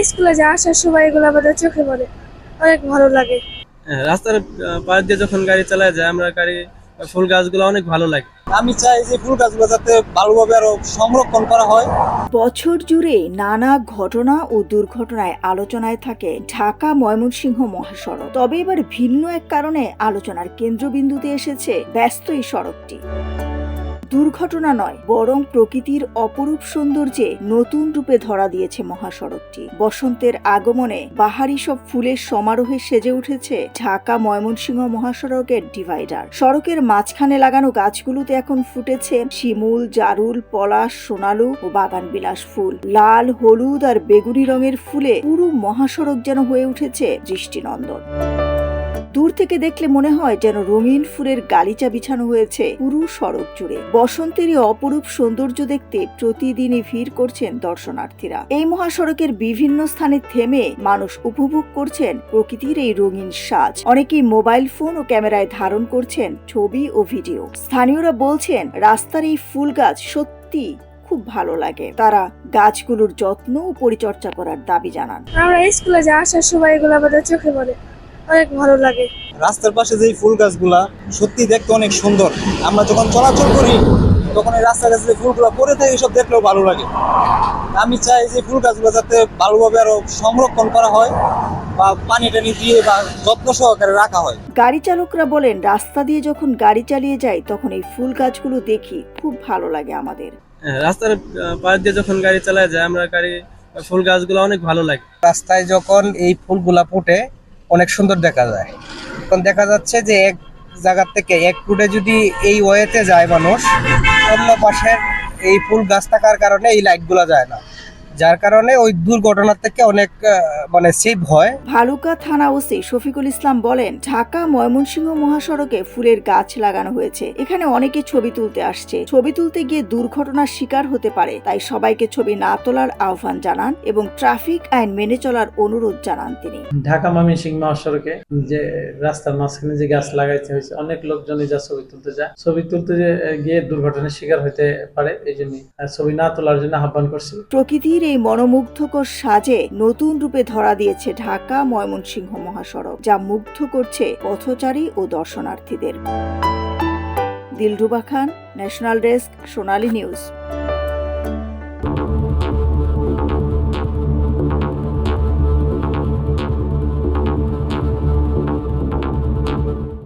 স্কুলে যে আসার সময় এগুলো আমাদের চোখে পড়ে, অনেক ভালো লাগে। হ্যাঁ, রাস্তার পাশ দিয়ে যখন গাড়ি চালায় যায় আমরা ফুল গাছগুলো অনেক ভালো লাগে। আমি চাই যে ফুল গাছগুলো যাতে ভালোভাবে আরো সংরক্ষণ করা হয়। বছর জুড়ে নানা ঘটনা ও দুর্ঘটনায় আলোচনায় থাকে ঢাকা ময়মনসিংহ মহাসড়ক। তবে এবার ভিন্ন এক কারণে আলোচনার কেন্দ্রবিন্দুতে এসেছে ব্যস্ত এই সড়কটি। দুর্ঘটনা নয়, বরং প্রকৃতির অপরূপ সৌন্দর্যে নতুন রূপে ধরা দিয়েছে মহাসড়কটি। বসন্তের আগমনে বাহারি সব ফুলের সমারোহে সেজে উঠেছে ঢাকা ময়মনসিংহ মহাসড়কের ডিভাইডার। সড়কের মাঝখানে লাগানো গাছগুলোতে এখন ফুটেছে শিমুল, জারুল, পলাশ, সোনালু ও বাগানবিলাস ফুল। লাল, হলুদ আর বেগুনি রঙের ফুলে পুরো মহাসড়ক যেন হয়ে উঠেছে দৃষ্টিনন্দন। দূর থেকে দেখলে মনে হয় যেন রঙিন ফুলের গালিচা বিছানো হয়েছে পুরো সড়ক জুড়ে। বসন্তের এই অপরূপ সৌন্দর্য দেখতে প্রতিদিনই ভিড় করছেন দর্শনার্থীরা। এই মহাসড়কের বিভিন্ন স্থানে থেমে মানুষ উপভোগ করছেন প্রকৃতির এই রঙিন সাজ। অনেকেই মোবাইল ফোন ও ক্যামেরায় ধারণ করছেন ছবি ও ভিডিও। স্থানীয়রা বলছেন রাস্তার এই ফুল গাছ সত্যি খুব ভালো লাগে। তারা গাছগুলোর যত্ন ও পরিচর্যা করার দাবি জানান। আমরা স্কুলে যে আসার সময় এগুলো আমাদের চোখে পড়ে, অনেক ভালো লাগে। রাস্তার পাশে যে ফুল গাছগুলা সত্যি দেখতে অনেক সুন্দর। আমরা যখন চলাচল করি তখন এই রাস্তার কাছে যে ফুলগুলো পড়ে থাকে এসব দেখলেও ভালো লাগে। আমি চাই যে ফুল গাছগুলো যাতে ভালোভাবে আরো সংরক্ষণ করা হয় বা পানি টানি দিয়ে বা যত্ন সহকারে রাখা হয়। গাড়ি চালকরা বলেন রাস্তা দিয়ে যখন গাড়ি চালিয়ে যায় তখন এই ফুল গাছগুলো দেখি খুব ভালো লাগে আমাদের। হ্যাঁ, রাস্তার পাশ দিয়ে যখন গাড়ি চালায় যায় আমরা ফুল গাছগুলো অনেক ভালো লাগে। রাস্তায় যখন এই ফুলগুলা ফুটে অনেক সুন্দর দেখা যায়। এখন দেখা যাচ্ছে যে এক জায়গা থেকে এক রুটে যদি এই ওয়েতে যায় মানুষ, অন্য পাশের এই ফুল গাছ থাকার কারণে এই লাইটগুলা যায় না, যার কারণে ওই দুর্ঘটনার থেকে অনেক সেভ হয়। ভালুকা থানা ওসি শফিকুল ইসলাম বলেন ঢাকা ময়মনসিংহ মহাসড়কে ফুলের গাছ লাগানো হয়েছে। এখানে অনেকে ছবি তুলতে আসছে। ছবি তুলতে গিয়ে দুর্ঘটনার শিকার হতে পারে, তাই সবাইকে ছবি না তোলার আহ্বান জানান এবং ট্রাফিক আইন মেনে চলার অনুরোধ জানান তিনি। ঢাকা ময়মনসিংহ মহাসড়কে যে রাস্তার মাঝখানে যে গাছ লাগাইতে হয়েছে, অনেক লোকজনই যা ছবি তুলতে যায়, ছবি তুলতে গিয়ে দুর্ঘটনার শিকার হতে পারে, এই জন্য ছবি না তোলার জন্য আহ্বান করছি। প্রকৃতির এই মনোমুগ্ধকর সাজে নতুন রূপে ধরা দিয়েছে ঢাকা ময়মনসিংহ মহাসড়ক, যা মুগ্ধ করছে পথচারী ও দর্শনার্থীদের। দিলরুবা খান, ন্যাশনাল ডেস্ক, সোনালী নিউজ।